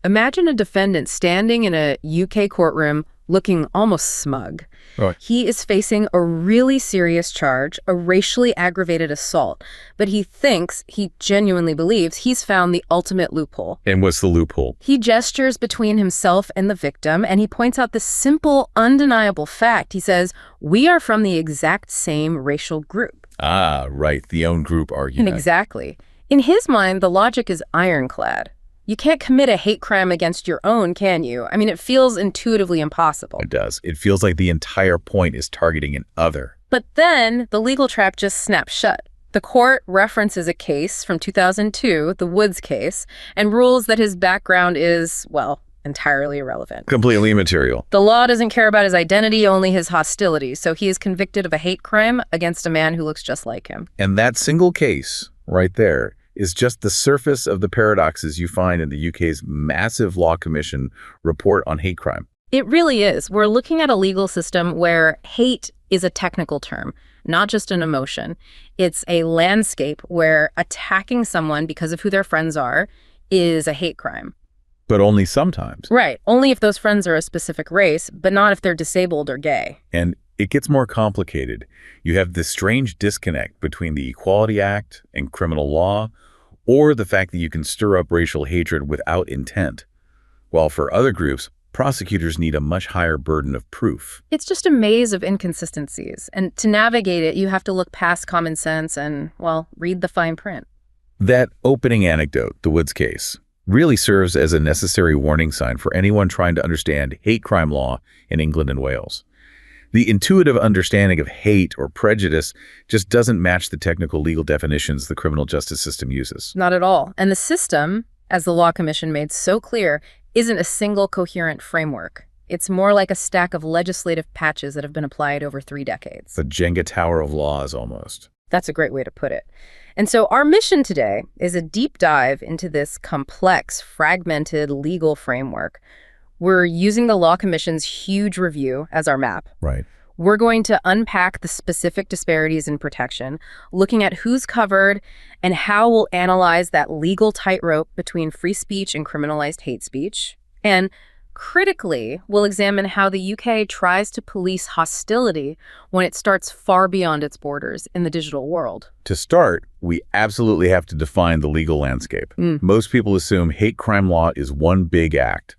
Imagine a defendant standing in a UK courtroom looking almost smug. Right. He is facing a really serious charge, a racially aggravated assault, but he genuinely believes he's found the ultimate loophole. And what's the loophole? He gestures between himself and the victim, and he points out the simple, undeniable fact. He says, "We are from the exact same racial group." Ah, right, the own group argument. And exactly. In his mind, the logic is ironclad. You can't commit a hate crime against your own, can you? I mean, it feels intuitively impossible. It does. It feels like the entire point is targeting an other. But then the legal trap just snaps shut. The court references a case from 2002, the Woods case, and rules that his background is, well, entirely irrelevant. Completely immaterial. The law doesn't care about his identity, only his hostility. So he is convicted of a hate crime against a man who looks just like him. And that single case right there is just the surface of the paradoxes you find in the UK's massive law commission report on hate crime. It really is. We're looking at a legal system where hate is a technical term, not just an emotion. It's a landscape where attacking someone because of who their friends are is a hate crime. But only sometimes. Right. Only if those friends are a specific race, but not if they're disabled or gay. And it gets more complicated. You have this strange disconnect between the Equality Act and criminal law, or the fact that you can stir up racial hatred without intent, while for other groups, prosecutors need a much higher burden of proof. It's just a maze of inconsistencies, and to navigate it, you have to look past common sense and, well, read the fine print. That opening anecdote, the Woods case, really serves as a necessary warning sign for anyone trying to understand hate crime law in England and Wales. The intuitive understanding of hate or prejudice just doesn't match the technical legal definitions the criminal justice system uses. Not at all. And the system, as the Law Commission made so clear, isn't a single coherent framework. It's more like a stack of legislative patches that have been applied over 3 decades. The Jenga tower of laws, almost. That's a great way to put it. And so our mission today is a deep dive into this complex, fragmented legal framework. We're using the Law Commission's huge review as our map. Right. We're going to unpack the specific disparities in protection, looking at who's covered and how we'll analyze that legal tightrope between free speech and criminalized hate speech. And critically, we'll examine how the UK tries to police hostility when it starts far beyond its borders in the digital world. To start, we absolutely have to define the legal landscape. Most people assume hate crime law is one big act.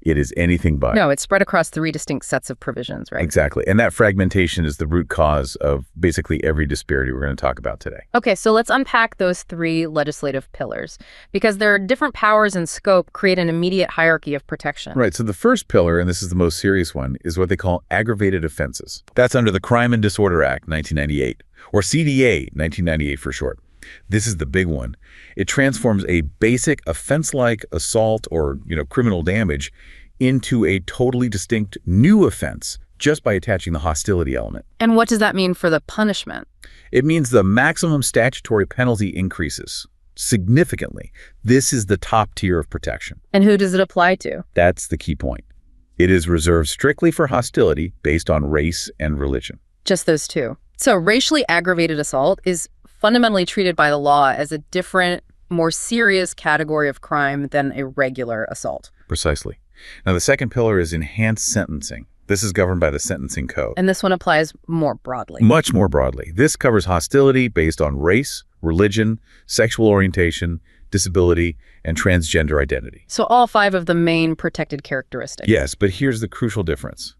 It is anything but. No, it's spread across 3 distinct sets of provisions, right? Exactly. And that fragmentation is the root cause of basically every disparity we're going to talk about today. Okay, so let's unpack those 3 legislative pillars, because their different powers and scope create an immediate hierarchy of protection. Right. So the first pillar, and this is the most serious one, is what they call aggravated offenses. That's under the Crime and Disorder Act, 1998, or CDA, 1998 for short. This is the big one. It transforms a basic offense-like assault or, criminal damage into a totally distinct new offense just by attaching the hostility element. And what does that mean for the punishment? It means the maximum statutory penalty increases significantly. This is the top tier of protection. And who does it apply to? That's the key point. It is reserved strictly for hostility based on race and religion. Just those 2. So racially aggravated assault is fundamentally treated by the law as a different, more serious category of crime than a regular assault. Precisely. Now, the second pillar is enhanced sentencing. This is governed by the Sentencing Code. And this one applies more broadly. Much more broadly. This covers hostility based on race, religion, sexual orientation, disability, and transgender identity. So all 5 of the main protected characteristics. Yes, but here's the crucial difference.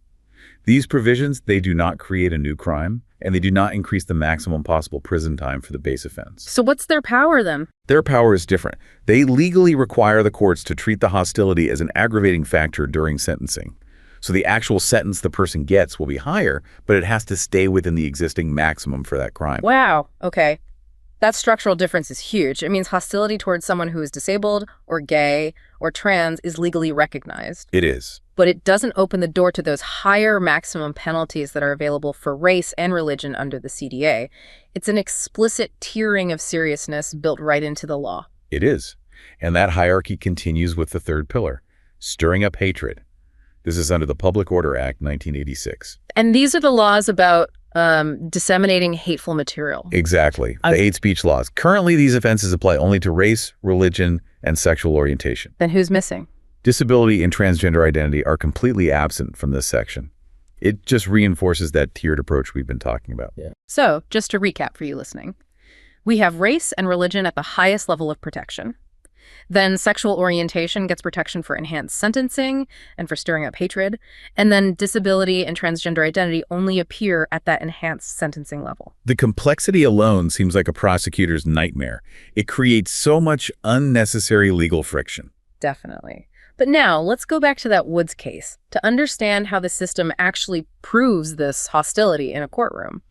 These provisions, they do not create a new crime, and they do not increase the maximum possible prison time for the base offense. So what's their power then? Their power is different. They legally require the courts to treat the hostility as an aggravating factor during sentencing. So the actual sentence the person gets will be higher, but it has to stay within the existing maximum for that crime. Wow. Okay. That structural difference is huge. It means hostility towards someone who is disabled or gay or trans is legally recognized. It is. But it doesn't open the door to those higher maximum penalties that are available for race and religion under the CDA. It's an explicit tiering of seriousness built right into the law. It is. And that hierarchy continues with the third pillar, stirring up hatred. This is under the Public Order Act, 1986. And these are the laws about disseminating hateful material. Exactly. The hate speech laws. Currently, these offenses apply only to race, religion, and sexual orientation. Then who's missing? Disability and transgender identity are completely absent from this section. It just reinforces that tiered approach we've been talking about. Yeah. So, just to recap for you listening, we have race and religion at the highest level of protection. Then sexual orientation gets protection for enhanced sentencing and for stirring up hatred. And then disability and transgender identity only appear at that enhanced sentencing level. The complexity alone seems like a prosecutor's nightmare. It creates so much unnecessary legal friction. Definitely. But now, let's go back to that Woods case to understand how the system actually proves this hostility in a courtroom.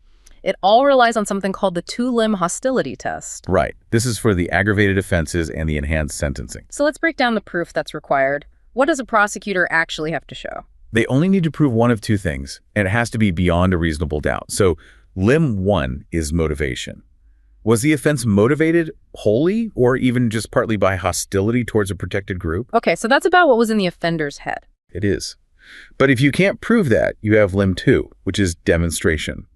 It all relies on something called the Two-Limb Hostility Test. Right. This is for the aggravated offenses and the enhanced sentencing. So let's break down the proof that's required. What does a prosecutor actually have to show? They only need to prove one of two things, and it has to be beyond a reasonable doubt. So limb 1 is motivation. Was the offense motivated wholly or even just partly by hostility towards a protected group? Okay, so that's about what was in the offender's head. It is. But if you can't prove that, you have limb 2, which is demonstration.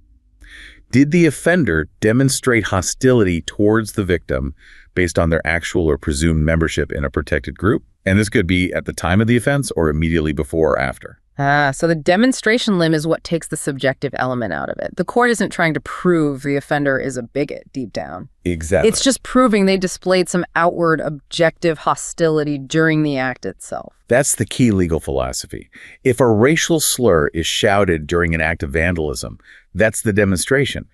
Did the offender demonstrate hostility towards the victim based on their actual or presumed membership in a protected group? And this could be at the time of the offense or immediately before or after. So the demonstration limb is what takes the subjective element out of it. The court isn't trying to prove the offender is a bigot deep down. Exactly. It's just proving they displayed some outward objective hostility during the act itself. That's the key legal philosophy. If a racial slur is shouted during an act of vandalism, that's the demonstration.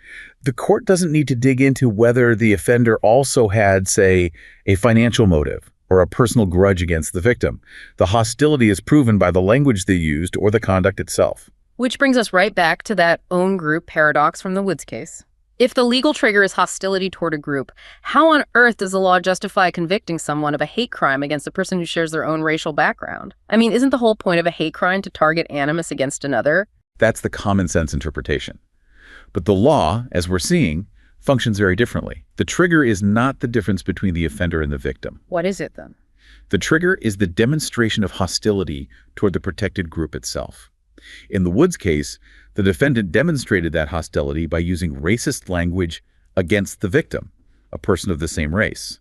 The court doesn't need to dig into whether the offender also had, say, a financial motive or a personal grudge against the victim. The hostility is proven by the language they used or the conduct itself. Which brings us right back to that own group paradox from the Woods case. If the legal trigger is hostility toward a group, how on earth does the law justify convicting someone of a hate crime against a person who shares their own racial background? I mean, isn't the whole point of a hate crime to target animus against another? That's the common sense interpretation. But the law, as we're seeing, functions very differently. The trigger is not the difference between the offender and the victim. What is it then? The trigger is the demonstration of hostility toward the protected group itself. In the Woods case, the defendant demonstrated that hostility by using racist language against the victim, a person of the same race.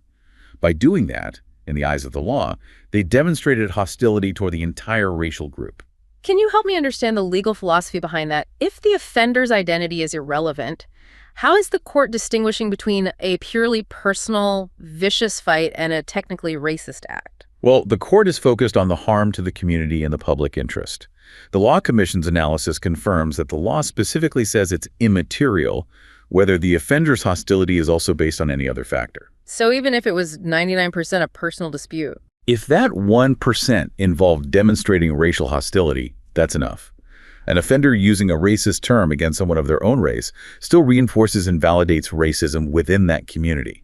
By doing that, in the eyes of the law, they demonstrated hostility toward the entire racial group. Can you help me understand the legal philosophy behind that? If the offender's identity is irrelevant, how is the court distinguishing between a purely personal, vicious fight and a technically racist act? Well, the court is focused on the harm to the community and the public interest. The Law Commission's analysis confirms that the law specifically says it's immaterial whether the offender's hostility is also based on any other factor. So even if it was 99% a personal dispute? If that 1% involved demonstrating racial hostility, that's enough. An offender using a racist term against someone of their own race still reinforces and validates racism within that community.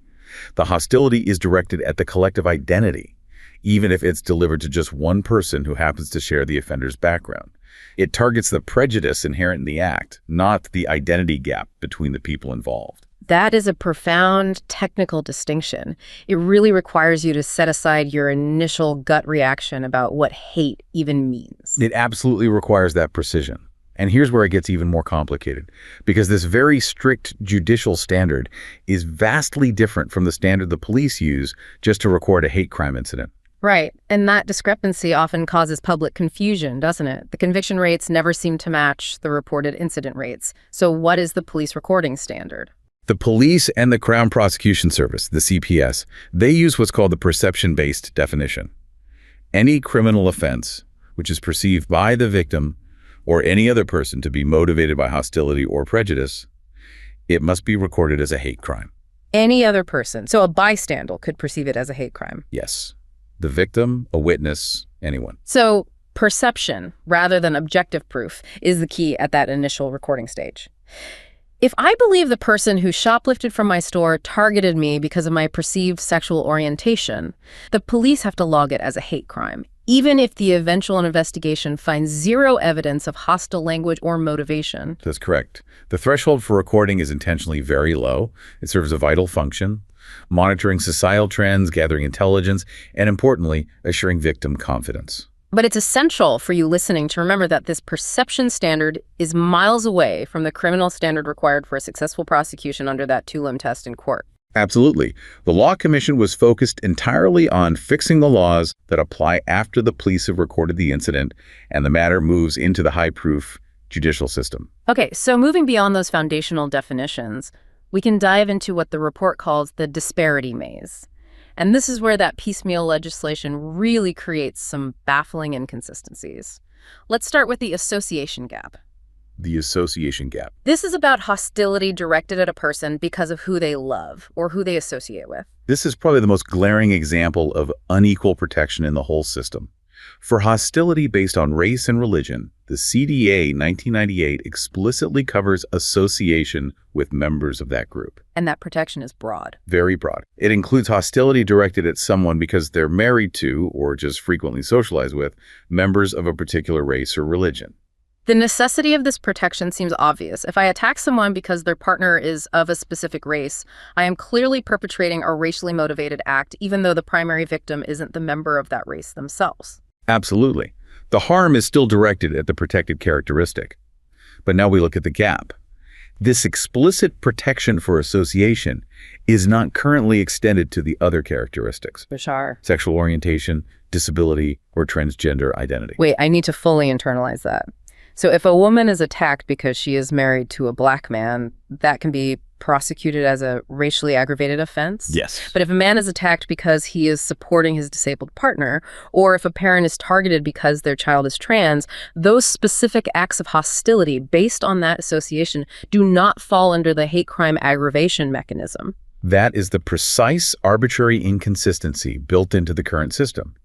The hostility is directed at the collective identity, even if it's delivered to just one person who happens to share the offender's background. It targets the prejudice inherent in the act, not the identity gap between the people involved. That is a profound technical distinction. It really requires you to set aside your initial gut reaction about what hate even means. It absolutely requires that precision. And here's where it gets even more complicated, because this very strict judicial standard is vastly different from the standard the police use just to record a hate crime incident. Right, and that discrepancy often causes public confusion, doesn't it? The conviction rates never seem to match the reported incident rates. So what is the police recording standard? The police and the Crown Prosecution Service, the CPS, they use what's called the perception-based definition. Any criminal offense which is perceived by the victim or any other person to be motivated by hostility or prejudice, it must be recorded as a hate crime. Any other person. So a bystander could perceive it as a hate crime. Yes. The victim, a witness, anyone. So perception, rather than objective proof, is the key at that initial recording stage. If I believe the person who shoplifted from my store targeted me because of my perceived sexual orientation, the police have to log it as a hate crime, even if the eventual investigation finds zero evidence of hostile language or motivation. That's correct. The threshold for recording is intentionally very low. It serves a vital function, monitoring societal trends, gathering intelligence, and importantly, assuring victim confidence. But it's essential for you listening to remember that this perception standard is miles away from the criminal standard required for a successful prosecution under that two-limb test in court. Absolutely. The Law Commission was focused entirely on fixing the laws that apply after the police have recorded the incident and the matter moves into the high-proof judicial system. Okay, so moving beyond those foundational definitions, we can dive into what the report calls the disparity maze. And this is where that piecemeal legislation really creates some baffling inconsistencies. Let's start with the association gap. The association gap. This is about hostility directed at a person because of who they love or who they associate with. This is probably the most glaring example of unequal protection in the whole system. For hostility based on race and religion, the CDA 1998 explicitly covers association with members of that group. And that protection is broad. Very broad. It includes hostility directed at someone because they're married to, or just frequently socialized with, members of a particular race or religion. The necessity of this protection seems obvious. If I attack someone because their partner is of a specific race, I am clearly perpetrating a racially motivated act, even though the primary victim isn't the member of that race themselves. Absolutely. The harm is still directed at the protected characteristic. But now we look at the gap. This explicit protection for association is not currently extended to the other characteristics. Bashar. Sexual orientation, disability, or transgender identity. Wait, I need to fully internalize that. So if a woman is attacked because she is married to a black man, that can be prosecuted as a racially aggravated offense? Yes. But if a man is attacked because he is supporting his disabled partner, or if a parent is targeted because their child is trans, those specific acts of hostility based on that association do not fall under the hate crime aggravation mechanism. That is the precise arbitrary inconsistency built into the current system.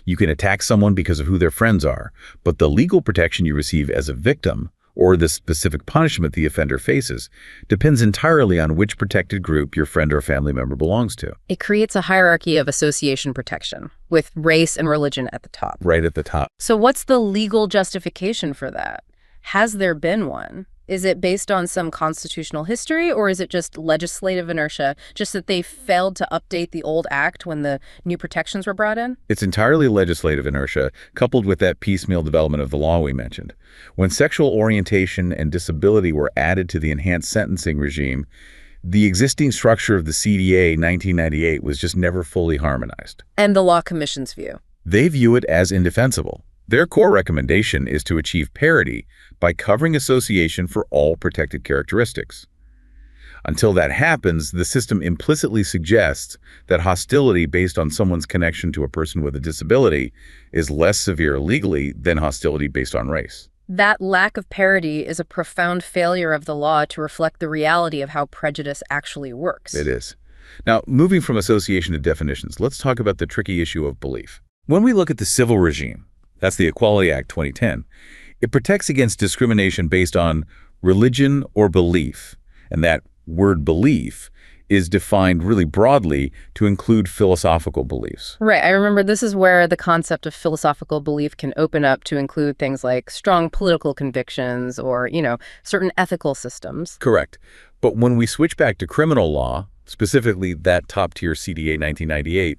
You can attack someone because of who their friends are, but the legal protection you receive as a victim, or the specific punishment the offender faces, depends entirely on which protected group your friend or family member belongs to. It creates a hierarchy of association protection, with race and religion at the top. Right at the top. So what's the legal justification for that? Has there been one? Is it based on some constitutional history, or is it just legislative inertia, just that they failed to update the old act when the new protections were brought in? It's entirely legislative inertia, coupled with that piecemeal development of the law we mentioned. When sexual orientation and disability were added to the enhanced sentencing regime, the existing structure of the CDA 1998 was just never fully harmonized. And the Law Commission's view? They view it as indefensible. Their core recommendation is to achieve parity by covering association for all protected characteristics. Until that happens, the system implicitly suggests that hostility based on someone's connection to a person with a disability is less severe legally than hostility based on race. That lack of parity is a profound failure of the law to reflect the reality of how prejudice actually works. It is. Now, moving from association to definitions, let's talk about the tricky issue of belief. When we look at the civil regime, that's the Equality Act 2010, it protects against discrimination based on religion or belief, and that word belief is defined really broadly to include philosophical beliefs. Right. I remember this is where the concept of philosophical belief can open up to include things like strong political convictions or, certain ethical systems. Correct. But when we switch back to criminal law, specifically that top-tier CDA 1998,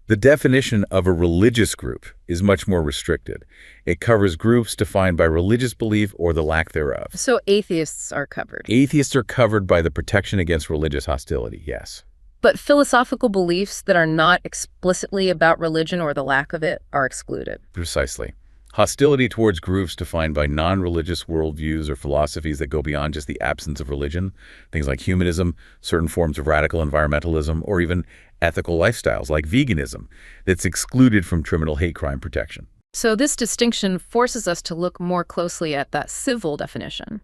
the definition of a religious group is much more restricted. It covers groups defined by religious belief or the lack thereof. So atheists are covered. Atheists are covered by the protection against religious hostility, yes. But philosophical beliefs that are not explicitly about religion or the lack of it are excluded. Precisely. Hostility towards groups defined by non-religious worldviews or philosophies that go beyond just the absence of religion, things like humanism, certain forms of radical environmentalism, or even ethical lifestyles like veganism, that's excluded from criminal hate crime protection. So this distinction forces us to look more closely at that civil definition.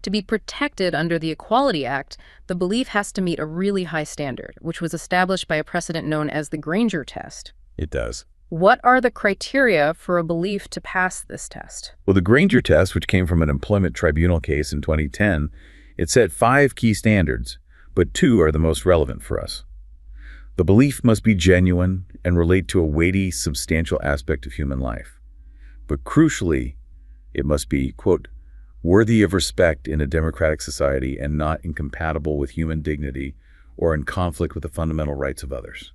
To be protected under the Equality Act, the belief has to meet a really high standard, which was established by a precedent known as the Granger test. It does. What are the criteria for a belief to pass this test? Well, the Granger test, which came from an employment tribunal case in 2010, it set 5 key standards, but 2 are the most relevant for us. The belief must be genuine and relate to a weighty, substantial aspect of human life. But crucially, it must be, quote, worthy of respect in a democratic society and not incompatible with human dignity or in conflict with the fundamental rights of others.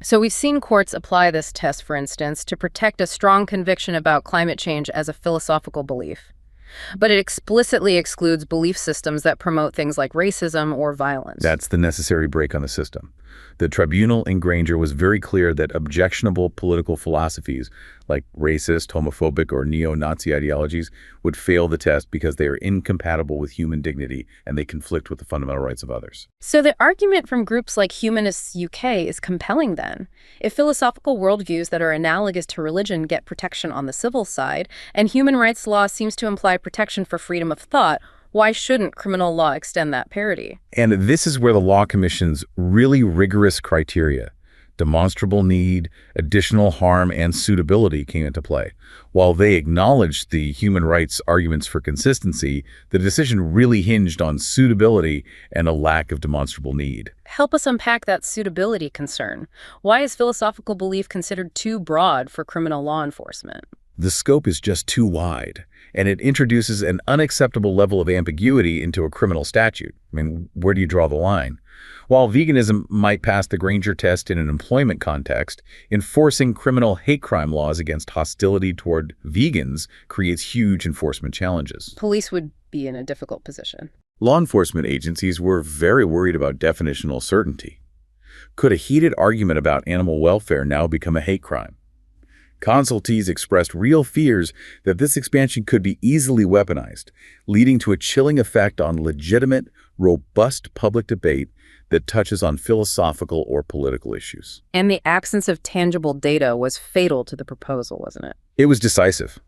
So we've seen courts apply this test, for instance, to protect a strong conviction about climate change as a philosophical belief. But it explicitly excludes belief systems that promote things like racism or violence. That's the necessary break on the system. The tribunal in Granger was very clear that objectionable political philosophies like racist, homophobic, or neo-Nazi ideologies would fail the test because they are incompatible with human dignity and they conflict with the fundamental rights of others. So the argument from groups like Humanists UK is compelling then. If philosophical worldviews that are analogous to religion get protection on the civil side, and human rights law seems to imply protection for freedom of thought, why shouldn't criminal law extend that parity? And this is where the Law Commission's really rigorous criteria, demonstrable need, additional harm, and suitability came into play. While they acknowledged the human rights arguments for consistency, the decision really hinged on suitability and a lack of demonstrable need. Help us unpack that suitability concern. Why is philosophical belief considered too broad for criminal law enforcement? The scope is just too wide, and it introduces an unacceptable level of ambiguity into a criminal statute. I mean, where do you draw the line? While veganism might pass the Granger test in an employment context, enforcing criminal hate crime laws against hostility toward vegans creates huge enforcement challenges. Police would be in a difficult position. Law enforcement agencies were very worried about definitional certainty. Could a heated argument about animal welfare now become a hate crime? Consultees expressed real fears that this expansion could be easily weaponized, leading to a chilling effect on legitimate, robust public debate that touches on philosophical or political issues. And the absence of tangible data was fatal to the proposal, wasn't it? It was decisive.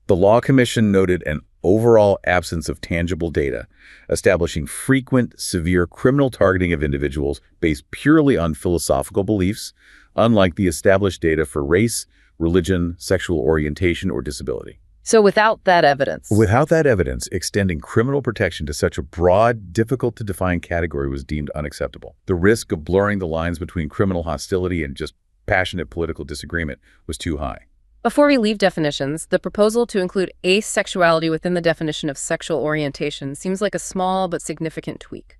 The Law Commission noted an overall absence of tangible data, establishing frequent, severe criminal targeting of individuals based purely on philosophical beliefs, unlike the established data for race, religion, sexual orientation, or disability. So without that evidence? Without that evidence, extending criminal protection to such a broad, difficult-to-define category was deemed unacceptable. The risk of blurring the lines between criminal hostility and just passionate political disagreement was too high. Before we leave definitions, the proposal to include asexuality within the definition of sexual orientation seems like a small but significant tweak.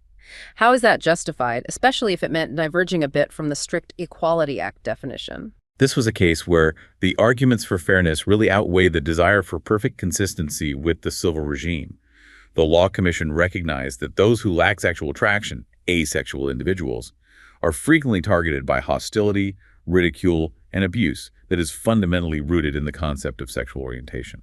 How is that justified, especially if it meant diverging a bit from the strict Equality Act definition? This was a case where the arguments for fairness really outweighed the desire for perfect consistency with the civil regime. The Law Commission recognized that those who lack sexual attraction, asexual individuals, are frequently targeted by hostility, ridicule, and abuse that is fundamentally rooted in the concept of sexual orientation.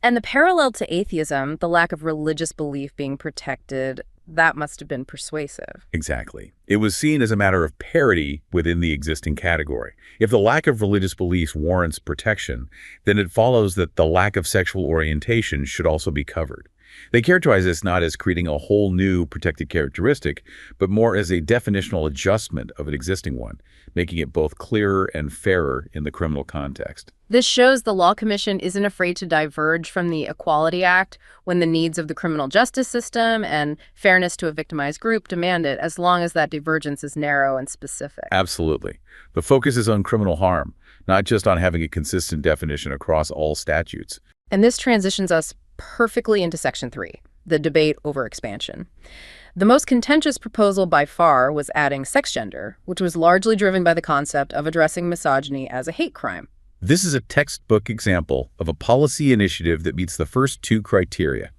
And the parallel to atheism, the lack of religious belief being protected, that must have been persuasive. Exactly. It was seen as a matter of parity within the existing category. If the lack of religious beliefs warrants protection, then it follows that the lack of sexual orientation should also be covered. They characterize this not as creating a whole new protected characteristic, but more as a definitional adjustment of an existing one, making it both clearer and fairer in the criminal context. This shows the Law Commission isn't afraid to diverge from the Equality Act when the needs of the criminal justice system and fairness to a victimized group demand it, as long as that divergence is narrow and specific. Absolutely. The focus is on criminal harm, not just on having a consistent definition across all statutes. And this transitions us perfectly into Section 3, the debate over expansion. The most contentious proposal by far was adding sex gender, which was largely driven by the concept of addressing misogyny as a hate crime. This is a textbook example of a policy initiative that meets the first two criteria,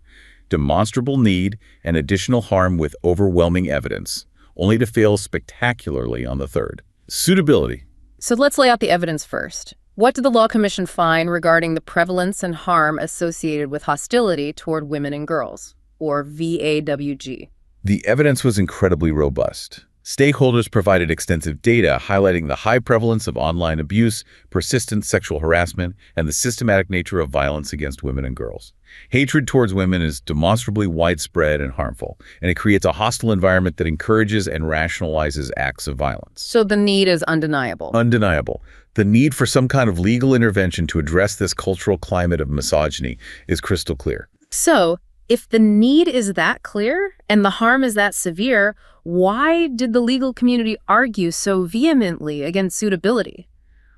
demonstrable need and additional harm with overwhelming evidence, only to fail spectacularly on the third, suitability. So let's lay out the evidence first. What did the Law Commission find regarding the prevalence and harm associated with hostility toward women and girls, or VAWG? The evidence was incredibly robust. Stakeholders provided extensive data highlighting the high prevalence of online abuse, persistent sexual harassment, and the systematic nature of violence against women and girls. Hatred towards women is demonstrably widespread and harmful, and it creates a hostile environment that encourages and rationalizes acts of violence. So the need is undeniable. Undeniable. The need for some kind of legal intervention to address this cultural climate of misogyny is crystal clear. So, if the need is that clear and the harm is that severe, why did the legal community argue so vehemently against suitability?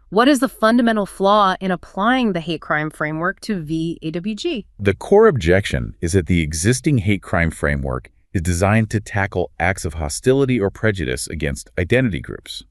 What is the fundamental flaw in applying the hate crime framework to VAWG? The core objection is that the existing hate crime framework is designed to tackle acts of hostility or prejudice against identity groups.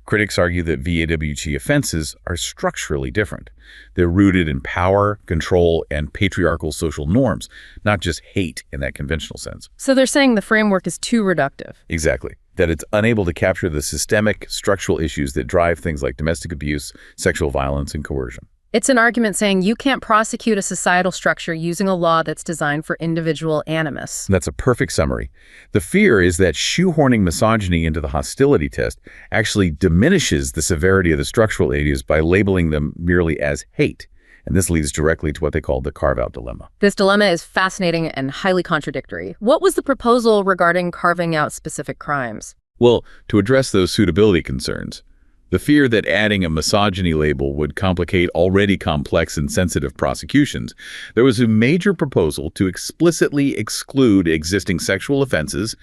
Critics argue that VAWG offenses are structurally different. They're rooted in power, control, and patriarchal social norms, not just hate in that conventional sense. So they're saying the framework is too reductive. Exactly. That it's unable to capture the systemic, structural issues that drive things like domestic abuse, sexual violence, and coercion. It's an argument saying you can't prosecute a societal structure using a law that's designed for individual animus. That's a perfect summary. The fear is that shoehorning misogyny into the hostility test actually diminishes the severity of the structural issues by labeling them merely as hate. And this leads directly to what they call the carve-out dilemma. This dilemma is fascinating and highly contradictory. What was the proposal regarding carving out specific crimes? Well, to address those suitability concerns, the fear that adding a misogyny label would complicate already complex and sensitive prosecutions, there was a major proposal to explicitly exclude existing sexual offenses,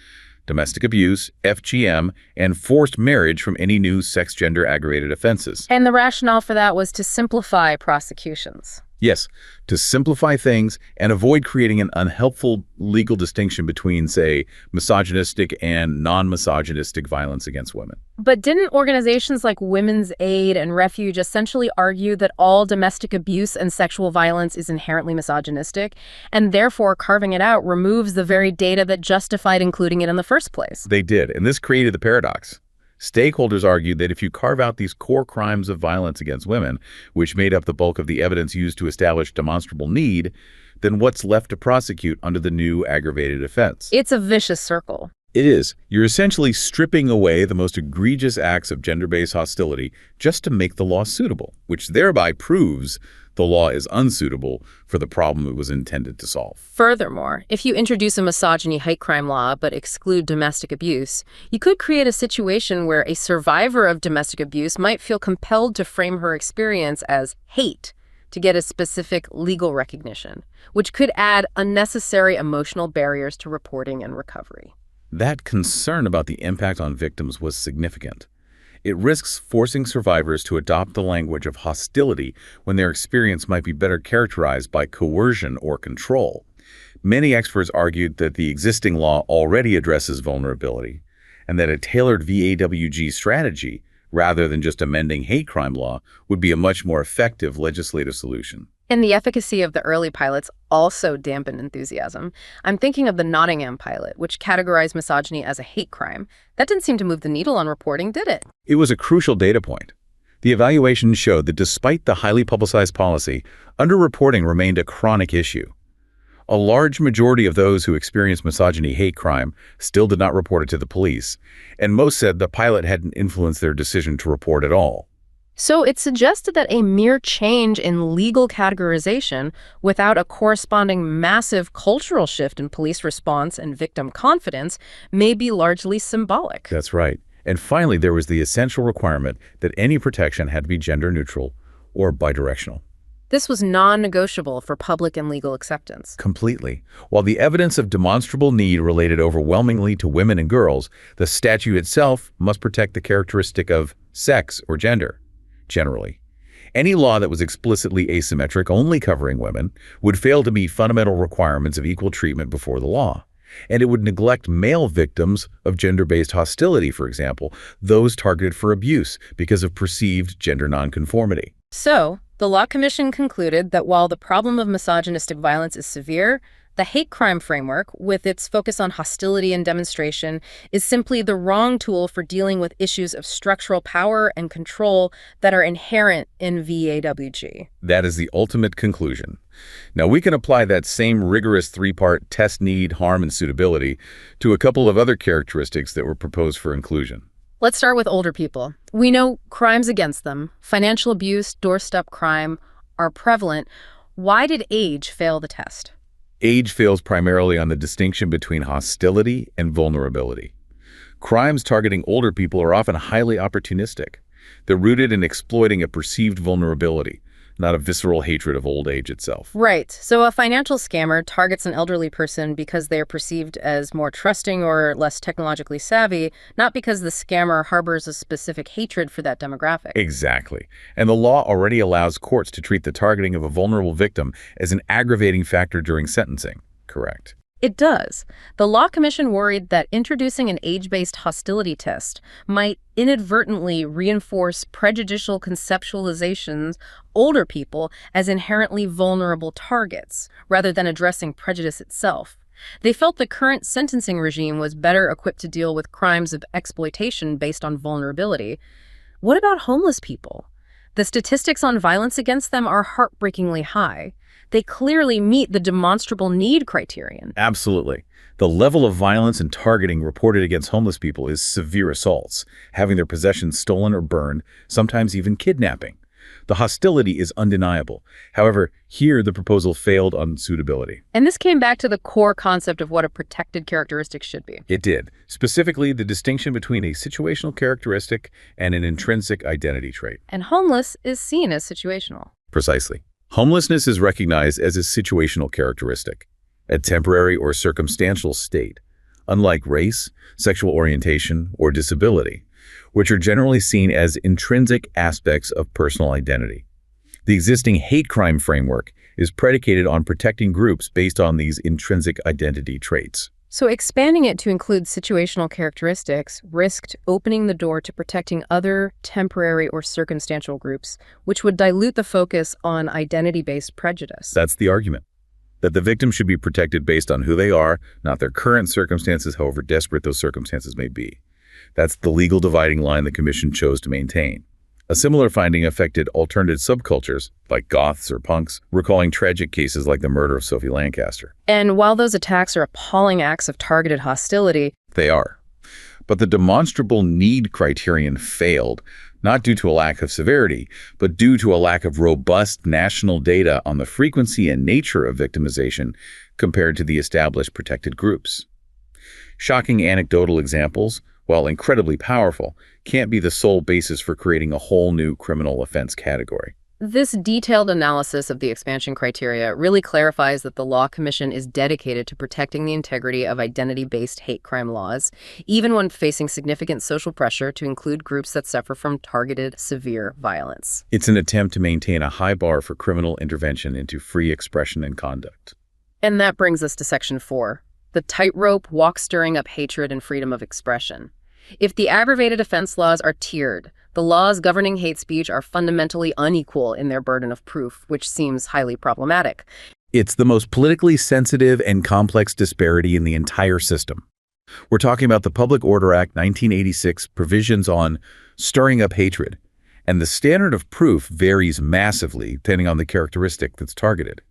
domestic abuse, FGM, and forced marriage from any new sex-gender aggravated offenses. And the rationale for that was to simplify prosecutions. Yes, to simplify things and avoid creating an unhelpful legal distinction between, say, misogynistic and non-misogynistic violence against women. But didn't organizations like Women's Aid and Refuge essentially argue that all domestic abuse and sexual violence is inherently misogynistic, and therefore carving it out removes the very data that justified including it in the first place? They did, and this created the paradox. Stakeholders argued that if you carve out these core crimes of violence against women, which made up the bulk of the evidence used to establish demonstrable need, then what's left to prosecute under the new aggravated offense? It's a vicious circle. It is. You're essentially stripping away the most egregious acts of gender-based hostility just to make the law suitable, which thereby proves the law is unsuitable for the problem it was intended to solve. Furthermore, if you introduce a misogyny hate crime law but exclude domestic abuse, you could create a situation where a survivor of domestic abuse might feel compelled to frame her experience as hate to get a specific legal recognition, which could add unnecessary emotional barriers to reporting and recovery. That concern about the impact on victims was significant. It risks forcing survivors to adopt the language of hostility when their experience might be better characterized by coercion or control. Many experts argued that the existing law already addresses vulnerability, and that a tailored VAWG strategy, rather than just amending hate crime law, would be a much more effective legislative solution. And the efficacy of the early pilots also dampened enthusiasm. I'm thinking of the Nottingham pilot, which categorized misogyny as a hate crime. That didn't seem to move the needle on reporting, did it? It was a crucial data point. The evaluation showed that despite the highly publicized policy, underreporting remained a chronic issue. A large majority of those who experienced misogyny hate crime still did not report it to the police, and most said the pilot hadn't influenced their decision to report at all. So it suggested that a mere change in legal categorization without a corresponding massive cultural shift in police response and victim confidence may be largely symbolic. That's right. And finally, there was the essential requirement that any protection had to be gender neutral or bidirectional. This was non-negotiable for public and legal acceptance. Completely. While the evidence of demonstrable need related overwhelmingly to women and girls, the statute itself must protect the characteristic of sex or gender. Generally, any law that was explicitly asymmetric, only covering women, would fail to meet fundamental requirements of equal treatment before the law. And it would neglect male victims of gender-based hostility, for example, those targeted for abuse because of perceived gender nonconformity. So, the Law Commission concluded that while the problem of misogynistic violence is severe, the hate crime framework, with its focus on hostility and demonstration, is simply the wrong tool for dealing with issues of structural power and control that are inherent in VAWG. That is the ultimate conclusion. Now, we can apply that same rigorous three-part test, need, harm, and suitability to a couple of other characteristics that were proposed for inclusion. Let's start with older people. We know crimes against them, financial abuse, doorstep crime, are prevalent. Why did age fail the test? Age fails primarily on the distinction between hostility and vulnerability. Crimes targeting older people are often highly opportunistic. They're rooted in exploiting a perceived vulnerability, not a visceral hatred of old age itself. Right. So a financial scammer targets an elderly person because they are perceived as more trusting or less technologically savvy, not because the scammer harbors a specific hatred for that demographic. Exactly. And the law already allows courts to treat the targeting of a vulnerable victim as an aggravating factor during sentencing. Correct. It does. The Law Commission worried that introducing an age-based hostility test might inadvertently reinforce prejudicial conceptualizations older people as inherently vulnerable targets, rather than addressing prejudice itself. They felt the current sentencing regime was better equipped to deal with crimes of exploitation based on vulnerability. What about homeless people? The statistics on violence against them are heartbreakingly high. They clearly meet the demonstrable need criterion. Absolutely. The level of violence and targeting reported against homeless people is severe assaults, having their possessions stolen or burned, sometimes even kidnapping. The hostility is undeniable. However, here the proposal failed on suitability. And this came back to the core concept of what a protected characteristic should be. It did. Specifically, the distinction between a situational characteristic and an intrinsic identity trait. And homeless is seen as situational. Precisely. Homelessness is recognized as a situational characteristic, a temporary or circumstantial state, unlike race, sexual orientation, or disability, which are generally seen as intrinsic aspects of personal identity. The existing hate crime framework is predicated on protecting groups based on these intrinsic identity traits. So expanding it to include situational characteristics risked opening the door to protecting other temporary or circumstantial groups, which would dilute the focus on identity-based prejudice. That's the argument, that the victim should be protected based on who they are, not their current circumstances, however desperate those circumstances may be. That's the legal dividing line the Commission chose to maintain. A similar finding affected alternative subcultures, like goths or punks, recalling tragic cases like the murder of Sophie Lancaster. And while those attacks are appalling acts of targeted hostility, They are. But the demonstrable need criterion failed, not due to a lack of severity, but due to a lack of robust national data on the frequency and nature of victimization compared to the established protected groups. Shocking anecdotal examples, while incredibly powerful, can't be the sole basis for creating a whole new criminal offense category. this detailed analysis of the expansion criteria really clarifies that the Law Commission is dedicated to protecting the integrity of identity-based hate crime laws, even when facing significant social pressure to include groups that suffer from targeted, severe violence. It's an attempt to maintain a high bar for criminal intervention into free expression and conduct. And that brings us to Section 4, the tightrope walk stirring up hatred and freedom of expression. If the aggravated offense laws are tiered, the laws governing hate speech are fundamentally unequal in their burden of proof, which seems highly problematic. It's the most politically sensitive and complex disparity in the entire system. We're talking about the Public Order Act 1986 provisions on stirring up hatred, and the standard of proof varies massively depending on the characteristic that's targeted.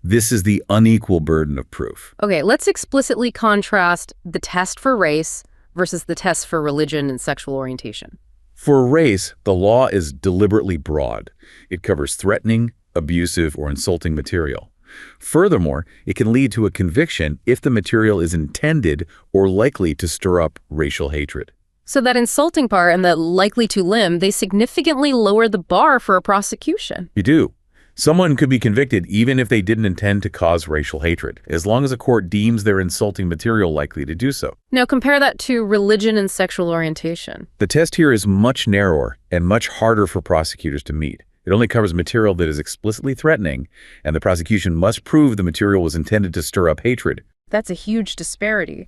This is the unequal burden of proof. Okay, let's explicitly contrast the test for race versus the test for religion and sexual orientation. For race, the law is deliberately broad. It covers threatening, abusive, or insulting material. Furthermore, it can lead to a conviction if the material is intended or likely to stir up racial hatred. So that insulting part and the likely to limb, they significantly lower the bar for a prosecution. You do. Someone could be convicted even if they didn't intend to cause racial hatred, as long as a court deems their insulting material likely to do so. Now compare that to religion and sexual orientation. The test here is much narrower and much harder for prosecutors to meet. It only covers material that is explicitly threatening, and the prosecution must prove the material was intended to stir up hatred. That's a huge disparity.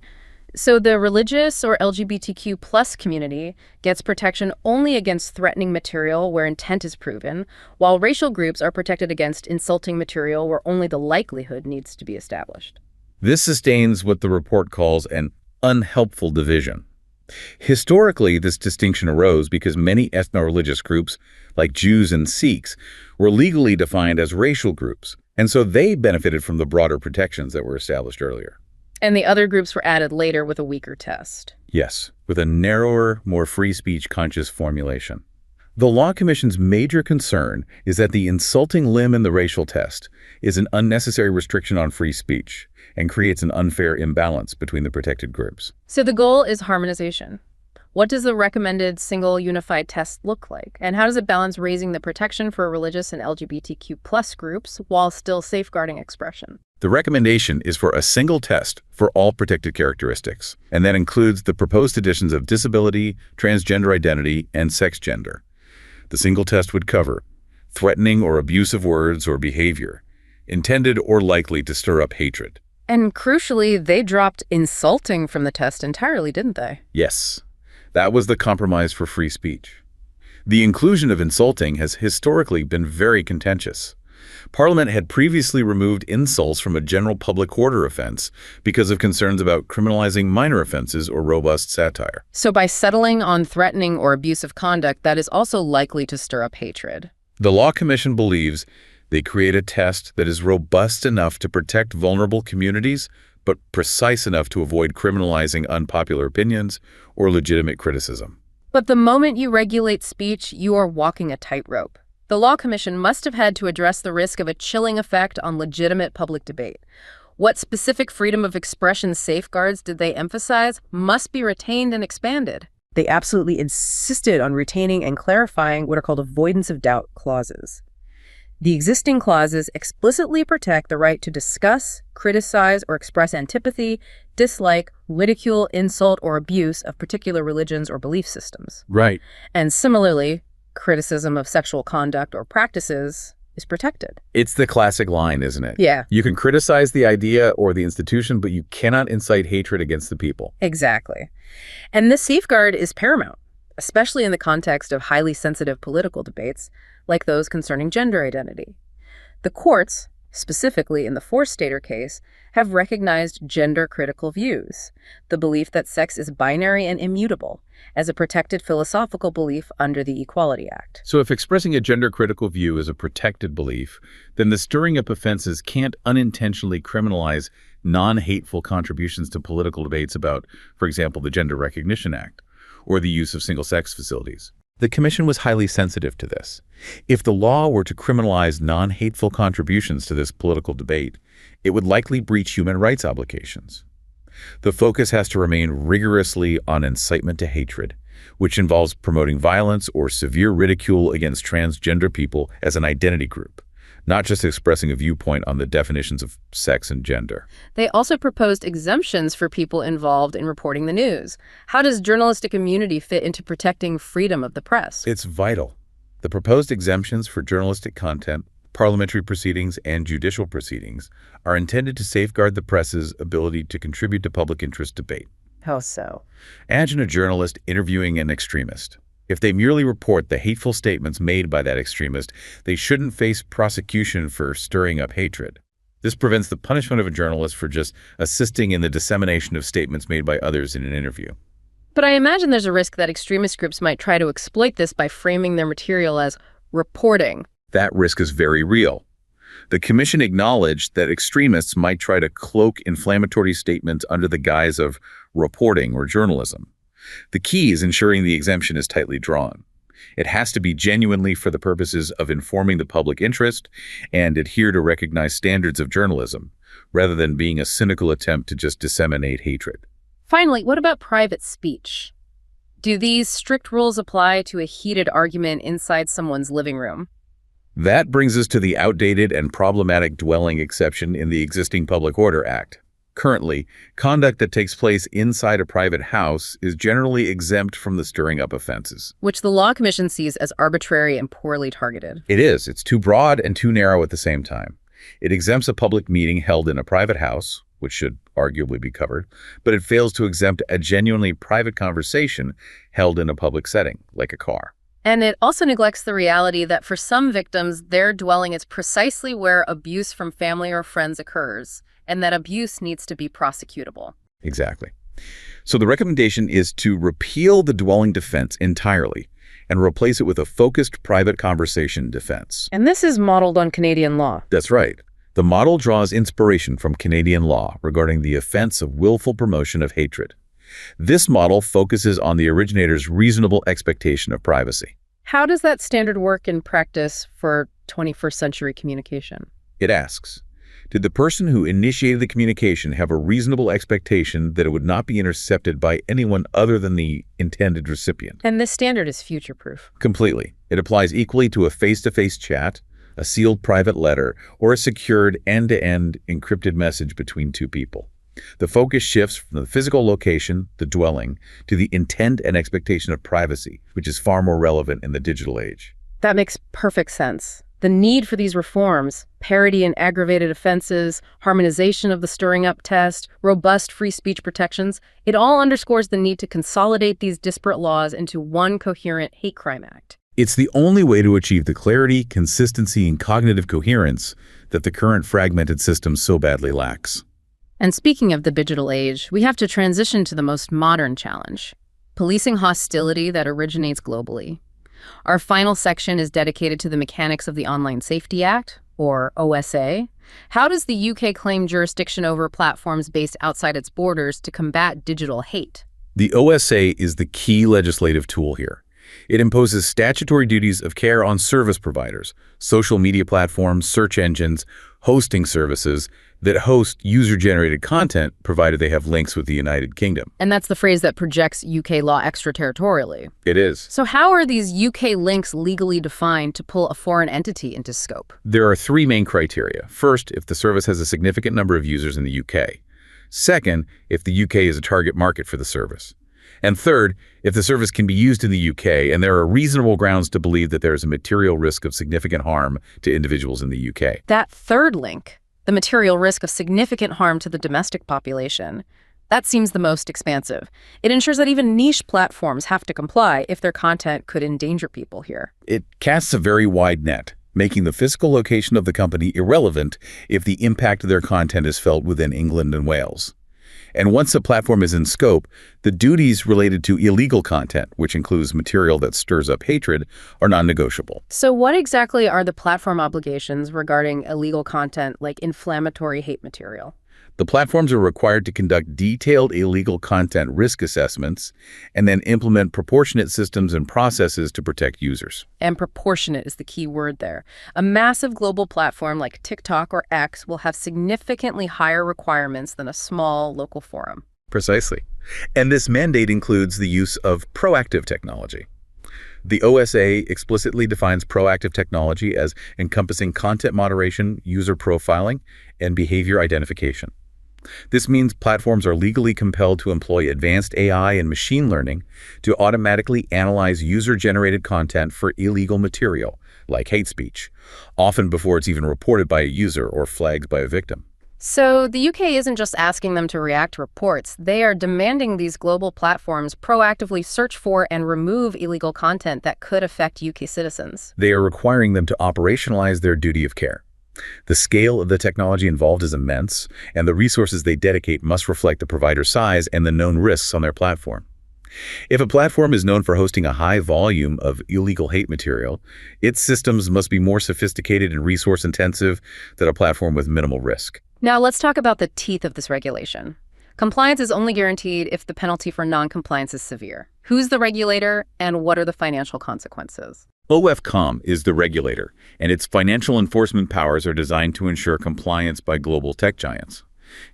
So the religious or LGBTQ plus community gets protection only against threatening material where intent is proven, while racial groups are protected against insulting material where only the likelihood needs to be established. This sustains what the report calls an unhelpful division. Historically, this distinction arose because many ethno-religious groups, like Jews and Sikhs, were legally defined as racial groups, and so they benefited from the broader protections that were established earlier. And the other groups were added later with a weaker test. Yes, with a narrower, more free speech conscious formulation. The Law Commission's major concern is that the insulting limb in the racial test is an unnecessary restriction on free speech and creates an unfair imbalance between the protected groups. So the goal is harmonization. What does the recommended single unified test look like? And how does it balance raising the protection for religious and LGBTQ plus groups while still safeguarding expression? The recommendation is for a single test for all protected characteristics, and that includes the proposed additions of disability, transgender identity, and sex gender. The single test would cover threatening or abusive words or behavior, intended or likely to stir up hatred, And crucially, they dropped insulting from the test entirely, didn't they? Yes, that was the compromise for free speech. The inclusion of insulting has historically been very contentious. Parliament had previously removed insults from a general public order offense because of concerns about criminalizing minor offenses or robust satire. So by settling on threatening or abusive conduct, that is also likely to stir up hatred. The Law Commission believes they create a test that is robust enough to protect vulnerable communities, but precise enough to avoid criminalizing unpopular opinions or legitimate criticism. But the moment you regulate speech, you are walking a tightrope. The Law Commission must have had to address the risk of a chilling effect on legitimate public debate. What specific freedom of expression safeguards did they emphasize must be retained and expanded. They absolutely insisted on retaining and clarifying what are called avoidance of doubt clauses. The existing clauses explicitly protect the right to discuss, criticize, or express antipathy, dislike, ridicule, insult, or abuse of particular religions or belief systems. Right. And similarly, criticism of sexual conduct or practices is protected. It's the classic line, isn't it? Yeah. You can criticize the idea or the institution, but you cannot incite hatred against the people. Exactly. And this safeguard is paramount, especially in the context of highly sensitive political debates, like those concerning gender identity. The courts, specifically in the Forstater case, have recognized gender-critical views, the belief that sex is binary and immutable, as a protected philosophical belief under the Equality Act. So if expressing a gender-critical view is a protected belief, then the stirring up offenses can't unintentionally criminalize non-hateful contributions to political debates about, for example, the Gender Recognition Act, or the use of single-sex facilities. The Commission was highly sensitive to this. If the law were to criminalize non-hateful contributions to this political debate, it would likely breach human rights obligations. The focus has to remain rigorously on incitement to hatred, which involves promoting violence or severe ridicule against transgender people as an identity group, not just expressing a viewpoint on the definitions of sex and gender. They also proposed exemptions for people involved in reporting the news. How does journalistic immunity fit into protecting freedom of the press? It's vital. The proposed exemptions for journalistic content, parliamentary proceedings, and judicial proceedings are intended to safeguard the press's ability to contribute to public interest debate. How so? Imagine a journalist interviewing an extremist. If they merely report the hateful statements made by that extremist, they shouldn't face prosecution for stirring up hatred. This prevents the punishment of a journalist for just assisting in the dissemination of statements made by others in an interview. But I imagine there's a risk that extremist groups might try to exploit this by framing their material as reporting. That risk is very real. The Commission acknowledged that extremists might try to cloak inflammatory statements under the guise of reporting or journalism. The key is ensuring the exemption is tightly drawn. It has to be genuinely for the purposes of informing the public interest and adhere to recognized standards of journalism, rather than being a cynical attempt to just disseminate hatred. Finally, what about private speech? Do these strict rules apply to a heated argument inside someone's living room? That brings us to the outdated and problematic dwelling exception in the existing Public Order Act. Currently, conduct that takes place inside a private house is generally exempt from the stirring up offenses. Which the Law Commission sees as arbitrary and poorly targeted. It is. It's too broad and too narrow at the same time. It exempts a public meeting held in a private house, which should arguably be covered, but it fails to exempt a genuinely private conversation held in a public setting, like a car. And it also neglects the reality that for some victims, their dwelling is precisely where abuse from family or friends occurs, and that abuse needs to be prosecutable. Exactly. So the recommendation is to repeal the dwelling defense entirely and replace it with a focused private conversation defense. And this is modeled on Canadian law. That's right. The model draws inspiration from Canadian law regarding the offense of willful promotion of hatred. This model focuses on the originator's reasonable expectation of privacy. How does that standard work in practice for 21st century communication? It asks, did the person who initiated the communication have a reasonable expectation that it would not be intercepted by anyone other than the intended recipient? And this standard is future-proof. Completely. It applies equally to a face-to-face chat, a sealed private letter, or a secured end-to-end encrypted message between two people. The focus shifts from the physical location, the dwelling, to the intent and expectation of privacy, which is far more relevant in the digital age. That makes perfect sense. The need for these reforms, parity in aggravated offenses, harmonization of the stirring up test, robust free speech protections, it all underscores the need to consolidate these disparate laws into one coherent hate crime act. It's the only way to achieve the clarity, consistency, and cognitive coherence that the current fragmented system so badly lacks. And speaking of the digital age, we have to transition to the most modern challenge: policing hostility that originates globally. Our final section is dedicated to the mechanics of the Online Safety Act, or OSA. How does the UK claim jurisdiction over platforms based outside its borders to combat digital hate? The OSA is the key legislative tool here. It imposes statutory duties of care on service providers, social media platforms, search engines, hosting services that host user-generated content provided they have links with the United Kingdom. And that's the phrase that projects UK law extraterritorially. It is. So how are these UK links legally defined to pull a foreign entity into scope? There are three main criteria. First, if the service has a significant number of users in the UK. Second, if the UK is a target market for the service. And third, if the service can be used in the UK and there are reasonable grounds to believe that there is a material risk of significant harm to individuals in the UK. That third link, the material risk of significant harm to the domestic population, that seems the most expansive. It ensures that even niche platforms have to comply if their content could endanger people here. It casts a very wide net, making the physical location of the company irrelevant if the impact of their content is felt within England and Wales. And once a platform is in scope, the duties related to illegal content, which includes material that stirs up hatred, are non-negotiable. So what exactly are the platform obligations regarding illegal content like inflammatory hate material? The platforms are required to conduct detailed illegal content risk assessments and then implement proportionate systems and processes to protect users. And proportionate is the key word there. A massive global platform like TikTok or X will have significantly higher requirements than a small local forum. Precisely. And this mandate includes the use of proactive technology. The OSA explicitly defines proactive technology as encompassing content moderation, user profiling, and behavior identification. This means platforms are legally compelled to employ advanced AI and machine learning to automatically analyze user-generated content for illegal material, like hate speech, often before it's even reported by a user or flagged by a victim. So the UK isn't just asking them to react to reports. They are demanding these global platforms proactively search for and remove illegal content that could affect UK citizens. They are requiring them to operationalize their duty of care. The scale of the technology involved is immense, and the resources they dedicate must reflect the provider's size and the known risks on their platform. If a platform is known for hosting a high volume of illegal hate material, its systems must be more sophisticated and resource-intensive than a platform with minimal risk. Now let's talk about the teeth of this regulation. Compliance is only guaranteed if the penalty for non-compliance is severe. Who's the regulator, and what are the financial consequences? Ofcom is the regulator, and its financial enforcement powers are designed to ensure compliance by global tech giants.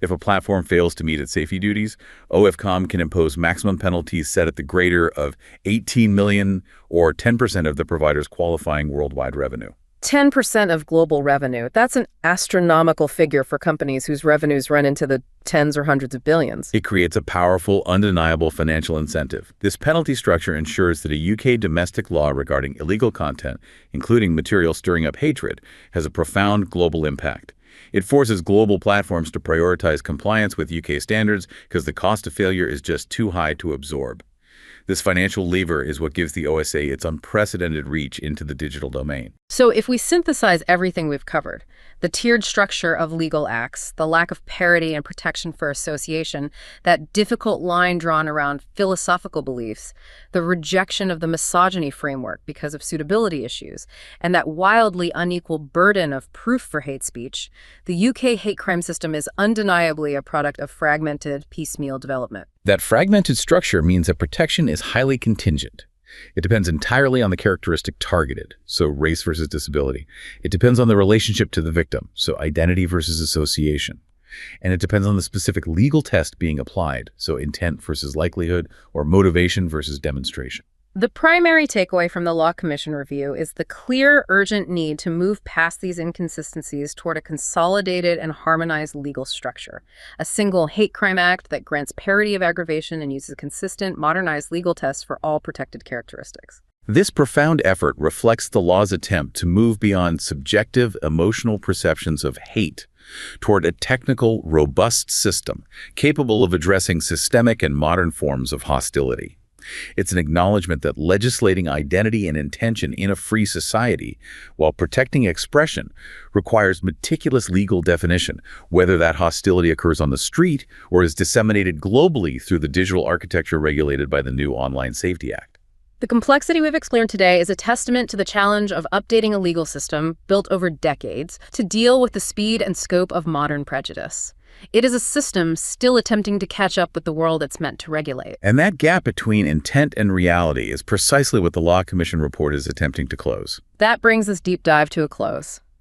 If a platform fails to meet its safety duties, Ofcom can impose maximum penalties set at the greater of 18 million or 10% of the provider's qualifying worldwide revenue. 10% of global revenue. That's an astronomical figure for companies whose revenues run into the tens or hundreds of billions. It creates a powerful, undeniable financial incentive. This penalty structure ensures that a UK domestic law regarding illegal content, including material stirring up hatred, has a profound global impact. It forces global platforms to prioritize compliance with UK standards because the cost of failure is just too high to absorb. This financial lever is what gives the OSA its unprecedented reach into the digital domain. So if we synthesize everything we've covered, the tiered structure of legal acts, the lack of parity and protection for association, that difficult line drawn around philosophical beliefs, the rejection of the misogyny framework because of suitability issues, and that wildly unequal burden of proof for hate speech, the UK hate crime system is undeniably a product of fragmented, piecemeal development. That fragmented structure means that protection is highly contingent. It depends entirely on the characteristic targeted, so race versus disability. It depends on the relationship to the victim, so identity versus association. And it depends on the specific legal test being applied, so intent versus likelihood or motivation versus demonstration. The primary takeaway from the Law Commission review is the clear, urgent need to move past these inconsistencies toward a consolidated and harmonized legal structure, a single hate crime act that grants parity of aggravation and uses consistent, modernized legal tests for all protected characteristics. This profound effort reflects the law's attempt to move beyond subjective emotional perceptions of hate toward a technical, robust system capable of addressing systemic and modern forms of hostility. It's an acknowledgement that legislating identity and intention in a free society while protecting expression requires meticulous legal definition, whether that hostility occurs on the street or is disseminated globally through the digital architecture regulated by the new Online Safety Act. The complexity we've explored today is a testament to the challenge of updating a legal system built over decades to deal with the speed and scope of modern prejudice. It is a system still attempting to catch up with the world it's meant to regulate. And that gap between intent and reality is precisely what the Law Commission report is attempting to close. That brings this deep dive to a close.